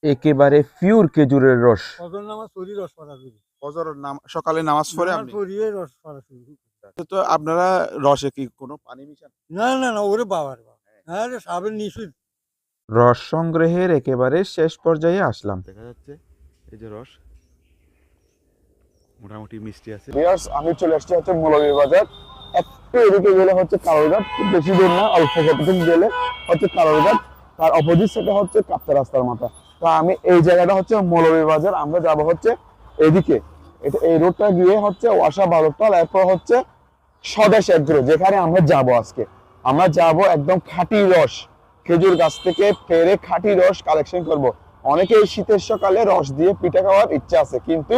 একেবারে পিওর খেজুরের রস। ফজরের সকালে নামাজ পড়ে আপনি তো আপনারা রসে কি কোনো পানি মিশান? না ওরে বাবার সাবেন নিশ্চিত রস সংগ্রহের একেবারে শেষ পর্যায়ে আসলাম। দেখা যাচ্ছে এই যে রস মোটামুটি মিষ্টি আছে। আমি চলে আসছি হচ্ছে মৌলভীবাজার। একটু এদিকে গেলে হচ্ছে কালুরঘাট, খুব বেশি দূর না, অল্প কতটুকু গেলে হচ্ছে কালুরঘাট, তার অপোজিট সাইডে হচ্ছে কাপ্তা রাস্তার মাথা। তো আমি এই জায়গাটা হচ্ছে মৌলভীবাজার, আমরা যাব হচ্ছে এদিকে। এটা এই রোডটা গিয়ে হচ্ছে ওয়াসা বালুরতল, এরপর হচ্ছে স্বদেশ এগ্রো, যেখানে আমরা যাব আজকে। আমরা যাব একদম খাঁটি রস, খেজুর গাছ থেকে পেরে খাঁটি রস কালেকশন করব। অনেকে এই শীতের সকালে রস দিয়ে পিঠা খাওয়ার ইচ্ছা আছে, কিন্তু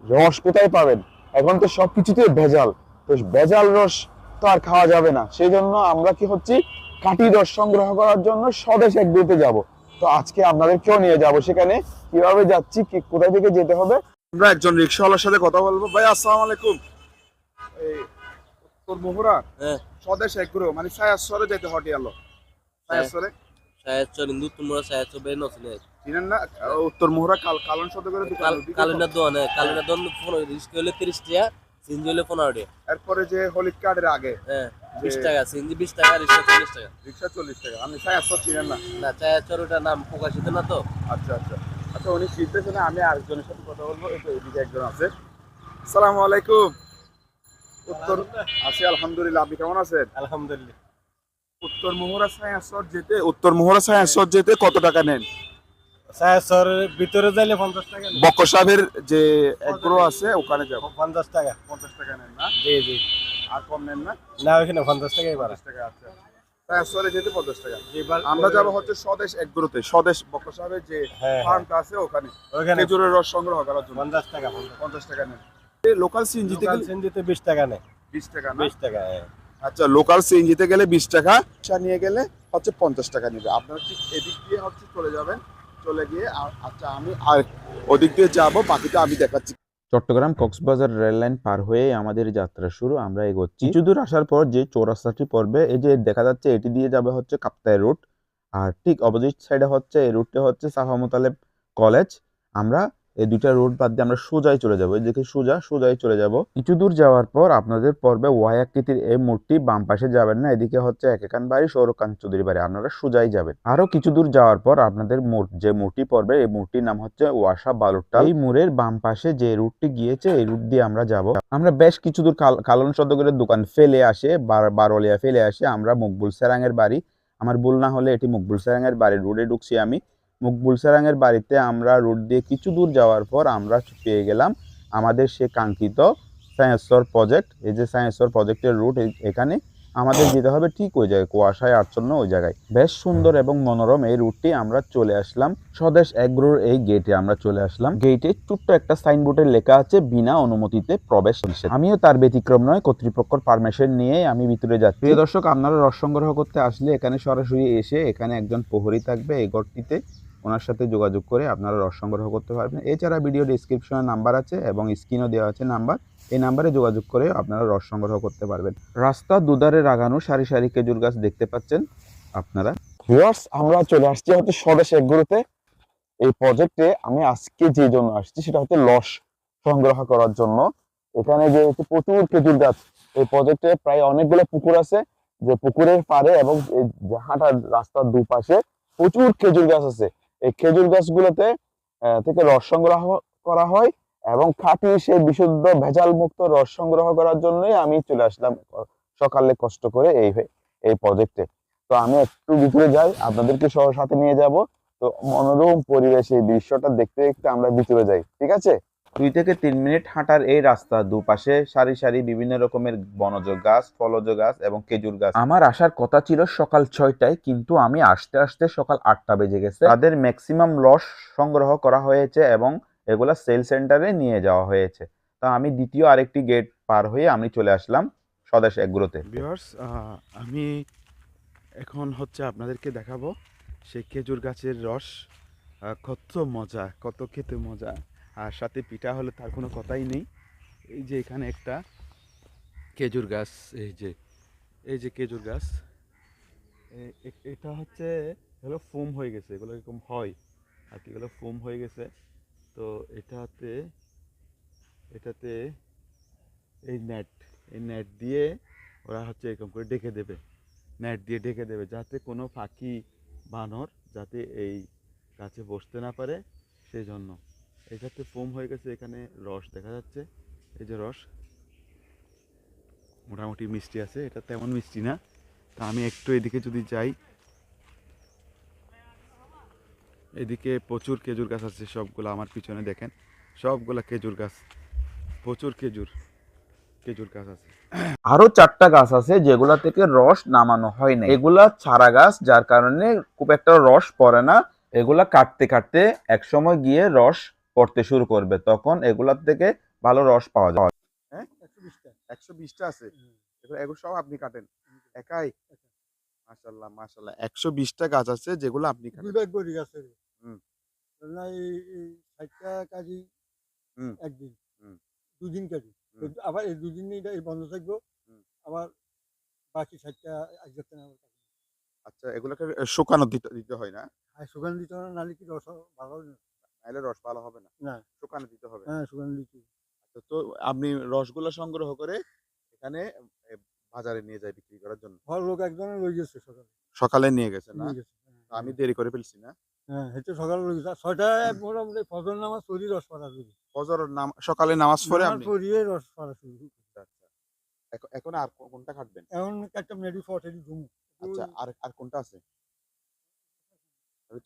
রস কোথায় পাবেন? এখন তো সবকিছুতে ভেজাল, তো ভেজাল রস তো আর খাওয়া যাবে না। সেই জন্য আমরা কি হচ্ছে খাঁটি রস সংগ্রহ করার জন্য স্বদেশ এগ্রোতে যাব। তো আজকে আপনাদেরকেও নিয়ে যাব সেখানে। কিভাবে যাচ্ছি, কি কোথায় থেকে যেতে হবে। আমরা একজন রিক্সাওয়ালার সাথে কথা বলবো। ভাই আসসালামু আলাইকুম। এই তোর মোহরা স্বদেশ এগ্রো মানে সায়াসরে যেতে হটে আলো। সায়াসরে সায়াচর হিন্দু তোমরা সায়াচর বেন আছে চিনেন না? উত্তর মোহরা কালন শত করে দোকান। কালিনা দোয়ান কালিনা দোয়ান 15 রিস্ক হলে 30 টাকা, সিনজি হলে 15 টাকা। এরপরে যে হলিক কার্ডের আগে 20 টাকা, সিনজি 20 টাকা, রিক্সা 40 টাকা। রিক্সা 40 টাকা। আমি সায়াসর চিনেন না? না সায়াচর ওটা নাম প্রকাশিত না তো। আচ্ছা আচ্ছা আচ্ছা, উনি চিনতেছে না। আমি আরেকজনের সাথে কথা বলবো। এই তো এদিকে একজন আছে। আসসালামু আলাইকুম। উত্তর আছি আলহামদুলিল্লাহ। আপনি কেমন আছেন? আলহামদুলিল্লাহ। উত্তর মোহরা সায়াসর যেতে কত টাকা নেন? সায়াসরের ভিতরে যাইলে 50 টাকা বক্কর সাহেবের যে এগ্রো আছে ওখানে যাবো। 50 টাকা 50 টাকা নেন না? জি আর কম নেন না? না ওখানে 50 টাকাই বাড়া 50 টাকা। আচ্ছা, সায়াসরে যেতে 50 টাকা। আমরা যাবো হচ্ছে স্বদেশ এগ্রোতে। স্বদেশ বক্কর সাহেবের যে ফার্মটা আছে ওখানে খেজুরের রস সংগ্রহ করার জন্য 50 টাকা 50 টাকা নেন। লোকাল সিএনজিতে গেলে সিনজিতে 20 টাকা নেয় 20 টাকা না? 20 টাকা আচ্ছা, লোকাল সিএনজিতে গেলে 20 টাকা, রিকশা নিয়ে গেলে হচ্ছে 50 টাকা নেবে। আপনারা ঠিক এদিক দিয়ে হচ্ছে চলে যাবেন। চলে গিয়ে আচ্ছা আমি আর ওদিক দিয়ে যাবো, বাকিটা আমি দেখাচ্ছি। চট্টগ্রাম কক্সবাজার রেল লাইন পার হয়ে আমাদের যাত্রা শুরু। আমরা এগোচ্ছি। কিছু দূর আসার পর যে চৌরাস্তাটি পড়বে, এই যে দেখা যাচ্ছে, এটি দিয়ে যাবে হচ্ছে কাপ্তাই রুট। আর ঠিক অপোজিট সাইডে হচ্ছে এই রুটটি হচ্ছে সাফা মুতালেব কলেজ। আমরা এই দুইটা রুট বাদ দিয়ে আমরা সোজাই চলে যাবো। এদিকে সোজাই চলে যাব। কিছু দূর যাওয়ার পর আপনাদের পড়বে ওয়াই আকৃতির এই মোড়টি। বাম পাশে যাবেন না, এদিকে হচ্ছে একেকান বাড়ি, সৌরকান চৌধুরী বাড়ি। আপনারা সোজাই যাবেন। আরো কিছু দূর যাওয়ার পর আপনাদের যে মোড়টি পড়বে, এই মোড়টির নাম হচ্ছে ওয়াসা বালুরটাল। এই মোড়ের বাম পাশে যে রুটটি গিয়েছে, এই রুট দিয়ে আমরা যাব। আমরা বেশ কিছু দূর কালন সদগরের দোকান ফেলে আসে, বারোলিয়া ফেলে আসে আমরা মকবুল সেরাঙের বাড়ি, আমার ভুল না হলে এটি মকবুল সেরাঙের বাড়ির রোডে ঢুকছি আমি। মকবুল সেরাঙের বাড়িতে আমরা রোড দিয়ে কিছু দূর যাওয়ার পর আমরা পেয়ে গেলাম আমাদের সে কাঙ্ক্ষিত সায়েন্সর প্রজেক্ট। এই যে সায়েন্সর প্রজেক্টের রুট, এখানে আমাদের যেতে হবে ঠিক ওই জায়গায়, কুয়াশায় আচ্ছন্ন ওই জায়গায়। বেশ সুন্দর এবং মনোরম এই রুটটি। আমরা চলে আসলাম স্বদেশ এগ্রোর এই গেটে। আমরা চলে আসলাম গেটে ছোট্ট একটা সাইনবোর্ডে লেখা আছে বিনা অনুমতিতে প্রবেশ নিষেধ। আমিও তার ব্যতিক্রম নয়, কর্তৃপক্ষের পারমিশন নিয়ে আমি ভিতরে যাচ্ছি। প্রিয় দর্শক, আপনারা রস সংগ্রহ করতে আসলে এখানে সরাসরি এসে এখানে একজন প্রহরী থাকবে এই ঘরটিতে, ওনার সাথে যোগাযোগ করে আপনারা রস সংগ্রহ করতে পারবেন। এছাড়া ভিডিও ডেসক্রিপশনে নাম্বার আছে এবং স্ক্রিনও দেওয়া আছে নাম্বার, এই নাম্বারে যোগাযোগ করে আপনারা রস সংগ্রহ করতে পারবেন। রাস্তা দুধারে লাগানো সারি সারি খেজুর গাছ দেখতে পাচ্ছেন আপনারা। ভিউয়ার্স, আমরা চলে আসছি হচ্ছে স্বদেশ এগ্রোতে। এই প্রজেক্টে আমি আজকে যে জন্য আসছি সেটা হচ্ছে রস সংগ্রহ করার জন্য। এখানে যে প্রচুর খেজুর গাছ, এই প্রজেক্টে প্রায় অনেকগুলো পুকুর আছে, যে পুকুরের পাড়ে এবং হাঁটার রাস্তার দুপাশে প্রচুর খেজুর গাছ আছে। এই খেজুর গাছগুলোতে থেকে রস সংগ্রহ করা হয় এবং খাঁটি সেই বিশুদ্ধ ভেজাল মুক্ত রস সংগ্রহ করার জন্যই আমি চলে আসলাম সকালে কষ্ট করে এই প্রজেক্টে। তো আমি একটু ভিতরে যাই, আপনাদেরকে সহ সাথে নিয়ে যাব। তো মনোরম পরিবেশ, এই দৃশ্যটা দেখতে দেখতে আমরা ভিতরে যাই, ঠিক আছে? 2 থেকে 3 মিনিট হাঁটার এই রাস্তা, দুপাশে সারি সারি বিভিন্ন রকমের বনজ গাছ, ফলজ গাছ এবং খেজুর গাছ। আমার আসার কথা ছিল সকাল 6টায়, কিন্তু আমি আসতে আসতে সকাল 8টা বেজে গেছে। তাদের ম্যাক্সিমাম রস সংগ্রহ করা হয়েছে এবং এগুলা সেল সেন্টারে নিয়ে যাওয়া হয়েছে। তো আমি দ্বিতীয় আরেকটি গেট পার হয়ে আমি চলে আসলাম স্বদেশ এগ্রোতে। ভিউয়ার্স, আমি এখন হচ্ছে আপনাদেরকে দেখাবো সেই খেজুর গাছের রস। কত মজা, কত খেতে মজা, আর সাথে পিঠা হলে তার কোনো কথাই নেই। এই যে এখানে একটা খেজুর গাছ, এই যে খেজুর গাছ, এটা হচ্ছে ফুম হয়ে গেছে, এগুলো এরকম হয়। পাখিগুলো ফোম হয়ে গেছে। তো এটাতে এটাতে এই নেট দিয়ে ওরা হচ্ছে এরকম করে ডেকে দেবে, নেট দিয়ে ডেকে দেবে যাতে কোনো পাখি বানর যাতে এই গাছে বসতে না পারে, সেই জন্য। এটাতে ফোম হয়ে গেছে, এখানে রস দেখা যাচ্ছে, এই যে রস মোটামুটি মিষ্টি আছে, এটা তেমন মিষ্টি না। তা আমি একটু এদিকে যদি যাই, এদিকে প্রচুর খেজুর গাছ আছে, সবগুলো আমার পিছনে দেখেন, সবগুলা খেজুর গাছ, প্রচুর খেজুর গাছ আছে। আরো 4টা গাছ আছে যেগুলা থেকে রস নামানো হয় না, এগুলা চারা গাছ, যার কারণে খুব একটা রস পড়ে না। এগুলা কাটতে কাটতে একসময় গিয়ে রস পড়তে শুরু করবে, তখন এগুলার থেকে ভালো রস পাওয়া যায়। হ্যাঁ, 120টা 120টা আছে, এগুলো সব আপনি কাটেন একাই? মাশাল্লাহ মাশাল্লাহ, 120টা গাছ আছে যেগুলো আপনি দুই কাটেন। ব্যাগ বড়ি গাছে হুম। না এই 60টা কাজি হুম। একদিন, হুম। 2 দিন কাজি, হুম। আবার এই 2 দিন এই বন্ধ থাকবো, হুম। আবার বাকি 60টা এক যাচ্ছে না। আচ্ছা, এগুলোকে শুকানো দিতে দিতে হয় না? আর সুগান দিতে হবে না, নাহলে কি রস ভালো হবে না। নাহলে রস ভালো হবে না, না, শুকানো দিতে হবে। হ্যাঁ সুগান দিতে। তো আপনি রসগুলো সংগ্রহ করে এখানে এ, বাজারে নিয়ে যায় বিক্রি করার জন্য? ঘর লোক একজনে লই গেছে সকালে, সকালে নিয়ে গেছে না? নিয়ে গেছে। তো আমি দেরি করে ফেলছি না? হ্যাঁ হেঁটে সকালে লই গেছে, 6টায় মোটামুটি ফজর নামাজ পড়ি রস পড়া শুরু, ফজর সকালে নামাজ পড়ে নামাজ আপনি? পড়িয়ে রস পড়া শুরু। আচ্ছা আচ্ছা। এখন আর কোনটা কাটবেন? এখন একটা মেডি ফটেরি ঘুম। আচ্ছা, আর আর কোনটা আছে?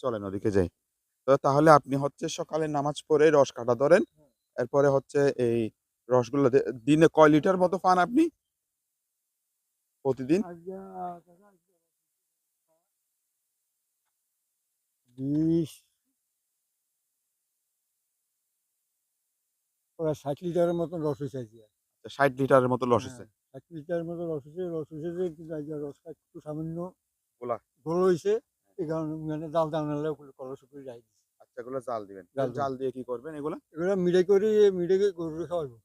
চলেন ওদিকে যাই। তো তাহলে আপনি হচ্ছে সকালে নামাজ পড়ে রস কাটা ধরেন, এরপরে হচ্ছে এই রসগুলো দিনে কয় লিটার মতো পান আপনি প্রতিদিন? 20 প্রায় 60 লিটারের মতন রস হয়েছে আজকে। 60 লিটারের মতো লস হ্যাঁ, হচ্ছে। 60 লিটারের মতো রস হয়েছে যে, কিন্তু আজকে রসটা একটু সামান্য গোলা। ঘোল হয়েছে, এই কারণে মানে জাল দাও নাহলে কলস করে রাখি দিচ্ছি। আচ্ছা, এগুলো জাল দিবেন। জাল দেব। জাল দিয়ে কি করবেন এগুলা? এগুলো মিডে গরুরে খাওয়াইবো।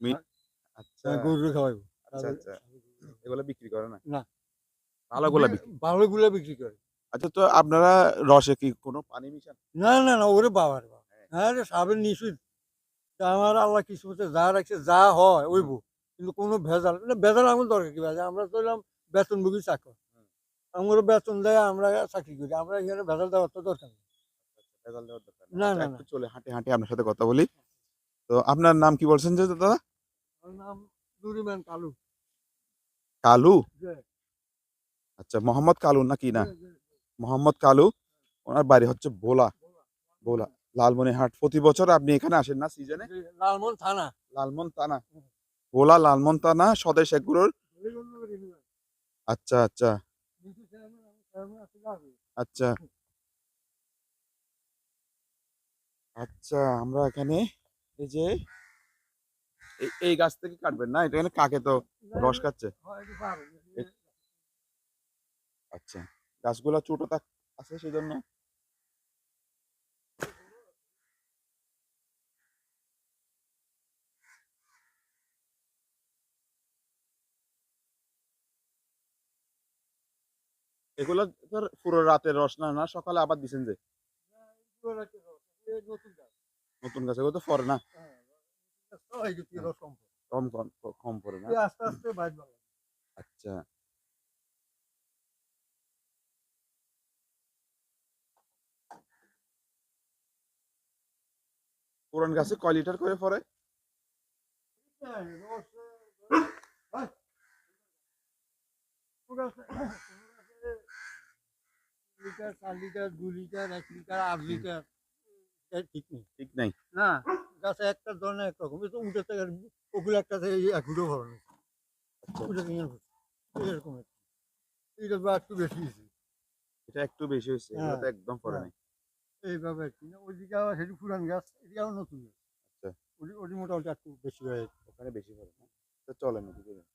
মি- হ্যাঁ, আচ্ছা গরুরে খাওয়াইবো। আচ্ছা আচ্ছা, এগুলো বিক্রি করে না? না, ভালোগুলা বিক্রি। ভালোগুলো বিক্রি করে। আচ্ছা, তো আপনারা রসে কি কোনো পানি মিশান? না না না, ওরে বাবা রে বাবা, হ্যাঁ রে সাবের নিশুদ। তা আমার আল্লাহ কিসমতে যা রাখছে, যা হয় ওইব, কিন্তু কোনো ভেজাল না। ভেজাল আমার দরকার কি? ভেজাল আমরা তো এলাম বেতনভোগী চাকর, আমারও বেতন দেয়, আমরা চাকরি করি, আমরা এখানে ভেজাল দেওয়ার তো দরকার নেই। ভেজাল দেওয়ার দরকার নেই। না আচ্ছা, না না, একটু চলে হাঁটি হাঁটি আপনার সাথে কথা বলি। তো আপনার নাম কি বলছেন যে দাদা? ওর নাম নুরিমান কালু। কালু? যে, আচ্ছা, মোহাম্মদ কালু নাকি না? যে, মোহাম্মদ কালু। ওনার বাড়ি হচ্ছে ভোলা। ভোলা, লালমনিরহাট। প্রতি বছর আপনি এখানে আসেন না সিজনে? যে, লালমোহন থানা। লালমন থানা, ভোলা লালমন থানা, স্বদেশ এগ্রোর। আচ্ছা আচ্ছা আচ্ছা আচ্ছা। আমরা এখানে এই যে এই গাছ থেকে কাটবেন না? এটা এখানে কাকে তো রস খাচ্ছে। আচ্ছা, গাছগুলা ছোট আছে সেজন্য। এগুলো তোর পুরো রাতের রস না, না সকালে আবার দিছেন যে নতুন গাছ, এগুলো তো ফরে না, কম কম কম পড়ে না। আস্তে আস্তে বাড়বে। আচ্ছা, পুরান গাছে কয় লিটার করে পড়ে? Litre, 4 litre, 2 litre, 1 litre, 8 litre, ঠিক নেই। ঠিক নাই। না, গাছে একটা ধরনের একরকম, এই তো উঠে থেকে ওগুলো একটা থেকে এক ফুটও বড় নেই, উঠে থেকে এরকম একটা। এইটা বা একটু বেশি হয়েছে। এটা একটু বেশি হয়েছে, এগুলো তো হ্যাঁ, একদম পড়ে হ্যাঁ। নাই। এইভাবে আর কি না, ওইদিকে আবার সেটি পুরান গাছ, এদিকে নতুন গাছ। আচ্ছা, ওটি মোটামুটি একটু বেশি হয়ে ওখানে বেশি পড়ে না। তো চলেন ওদিকে যাই।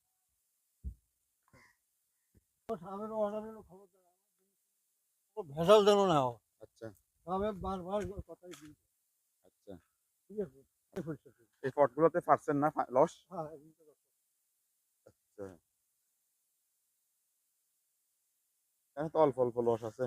সামনের অর্ডারের খবর দেওয়া, ভেজাল যেন না হয়। আচ্ছা তবে বারবার কথাই দিই। আচ্ছা, ঠিক আছে, এই পরিষ্কার করি। এই পটগুলোতে পারছেন না লস? হ্যাঁ, এগুলো তো আচ্ছা, এখানে তো অল্প অল্প লস আছে।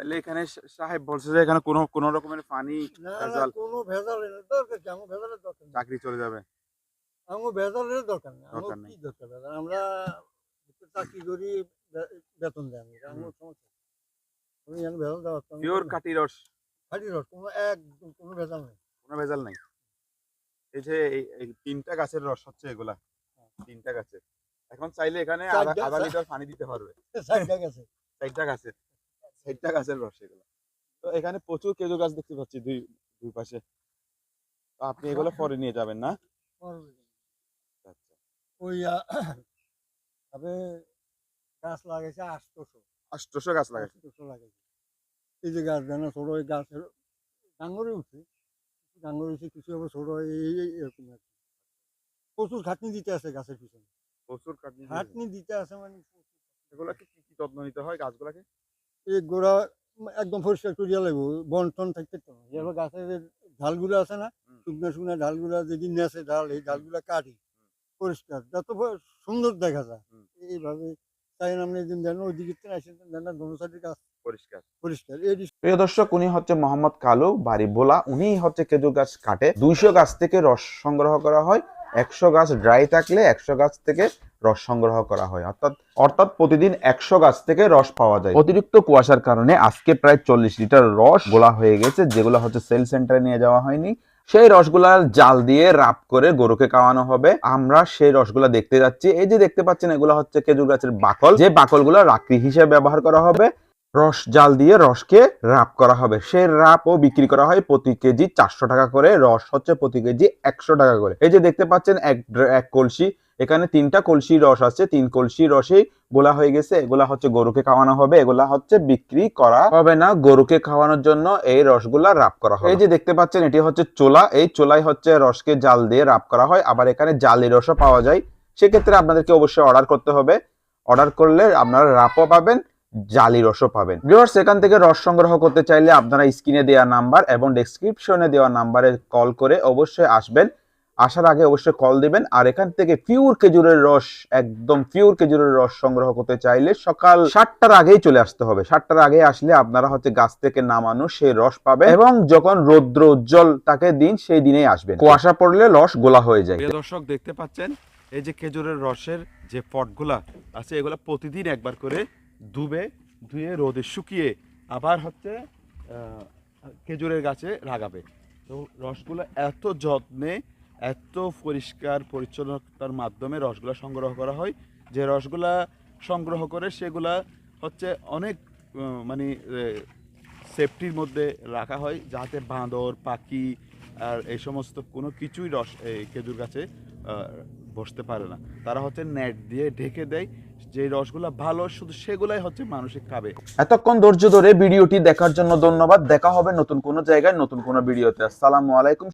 তাহলে এখানে সাহেব বলছে যে এখানে কোনো রকমের পানি না ভেজাল কোনো ভেজালের দরকার কি, আমার ভেজালের দরকার নেই, চাকরি চলে যাবে। আমার ভেজালের দরকার নেই, আমার দরকার নেই। কি দরকার ভেজাল, আমরা চাকরি করি, বেতন দেয় আমি, আমার সমস্যা নেই। আমি এখানে ভেজাল দেওয়ার তো আমি পিওর করি না। কাটি রস, খাঁটি রস, কোনো ভেজাল নেই। কোনো ভেজাল নাই। এই যে এই 3টা গাছের রস হচ্ছে এগুলা, 3টা গাছের। এখন চাইলে এখানে আধা লিটার পানি দিতে পারবে। 4টা গেছে। 4টা গাছের 4টা গাছের রস এগুলা। তো এখানে প্রচুর খেজুর গাছ দেখতে পাচ্ছি দুই পাশে। তো আপনি এগুলো পরে নিয়ে যাবেন না? আচ্ছা। ওই তবে গাছ লাগাইছে 800 800 গাছ লাগাইছে। 800 লাগাইছে। এই যে গাছ দেন ছোট, ওই গাছের ডাঙ্গরে উঠছে, ডাঙ্গর হয়েছে কিছু আবার ছোট এরকম আর কি। প্রচুর খাটনি দিতে আছে গাছের পিছনে, প্রচুর কাটনি। খাটনি দিতে আছে মানে এগুলাকে কি যত্ন নিতে হয় গাছগুলাকে? এই গোড়া একদম পরিষ্কার করিয়া লাগবো, বন টন থাকতে তো না। এবার গাছের যে ঢালগুলো আছে না, শুকনো শুকনো ঢালগুলা যেদিন নেছে ঢাল, এই ঢালগুলা কাটি পরিষ্কার, যত সুন্দর দেখা যায়। এইভাবে তাই আপনি যেদিন দেন ওই দিকে আসেন দেন না, দোনো সাইডের গাছ পরিষ্কার। পরিষ্কার। এই প্রিয় দর্শক, উনি হচ্ছে মোহাম্মদ কালু, বাড়ি ভোলা। উনি হচ্ছে খেজুর গাছ কাটে। 200 গাছ থেকে রস সংগ্রহ করা হয়। 100 গাছ ড্রাই থাকলে 100 গাছ থেকে রস সংগ্রহ করা হয়, অর্থাৎ প্রতিদিন 100 গাছ থেকে রস পাওয়া যায়। অতিরিক্ত কুয়াশার কারণে আজকে প্রায় 40 লিটার রস গোলা হয়ে গেছে, যেগুলো হচ্ছে সেল সেন্টারে নিয়ে যাওয়া হয়নি। সেই রসগুলা জাল দিয়ে রাপ করে গরুকে খাওয়ানো হবে। আমরা সেই রসগুলা দেখতে যাচ্ছি। এই যে দেখতে পাচ্ছেন, এগুলো হচ্ছে খেজুর গাছের বাকল, যে বাকলগুলো রাখি হিসেবে ব্যবহার করা হবে। রস জাল দিয়ে রসকে রাপ করা হবে। সেই রাপও বিক্রি করা হয় প্রতি কেজি 400 টাকা করে, রস হচ্ছে প্রতি কেজি 100 টাকা করে। এই যে দেখতে পাচ্ছেন এক কলসি, এখানে 3টা কলসি রস আছে, 3 কলসি রসেই গোলা হয়ে গেছে। এগুলা হচ্ছে গরুকে খাওয়ানো হবে, এগুলা হচ্ছে বিক্রি করা হবে না, গরুকে খাওয়ানোর জন্য এই রসগুলা রাপ করা হবে। এই যে দেখতে পাচ্ছেন, এটি হচ্ছে চোলা। এই চোলাই হচ্ছে রসকে জাল দিয়ে রাপ করা হয়। আবার এখানে জালি রসও পাওয়া যায়। সেক্ষেত্রে আপনাদেরকে অবশ্যই অর্ডার করতে হবে। অর্ডার করলে আপনারা রাপও পাবেন, জালি রসও পাবেন। ভিউয়ার্স, এখান থেকে রস সংগ্রহ করতে চাইলে আপনারা স্ক্রিনে দেওয়া নাম্বার এবং ডেসক্রিপশনে দেওয়া নাম্বারে কল করে অবশ্যই আসবেন। আসার আগে অবশ্যই কল দিবেন। আর এখান থেকে পিওর খেজুরের রস, একদম পিওর খেজুরের রস সংগ্রহ করতে চাইলে সকাল 7টার আগেই চলে আসতে হবে। 7টার আগে আসলে আপনারা হচ্ছে গাছ থেকে নামানো সেই রস পাবেন, এবং যখন রৌদ্র উজ্জ্বল থাকে দিন, সেই দিনেই আসবেন। কুয়াশা পড়লে রস গোলা হয়ে যায়। প্রিয় দর্শক, দেখতে পাচ্ছেন এই যে খেজুরের রসের যে পটগুলা আছে, এগুলা প্রতিদিন একবার করে ধুয়ে রোদে শুকিয়ে আবার হচ্ছে খেজুরের গাছে লাগাবে। তো রসগুলো এত যত্নে, এত পরিষ্কার পরিচ্ছন্নতার মাধ্যমে রসগুলা সংগ্রহ করা হয়, যে রসগুলা সংগ্রহ করে সেগুলা হচ্ছে অনেক মানে সেফটির মধ্যে রাখা হয়, যাতে বাঁদর, পাখি আর এই সমস্ত কোনো কিছুই এই খেজুর গাছে বসতে পারে না। তারা হচ্ছে নেট দিয়ে ঢেকে দেয়। যে রসগুলা ভালো, শুধু সেগুলাই হচ্ছে মানুষে খাবে। এতক্ষণ ধৈর্য ধরে ভিডিওটি দেখার জন্য ধন্যবাদ। দেখা হবে নতুন কোনো জায়গায়, নতুন কোনো ভিডিওতে। আসসালামু আলাইকুম।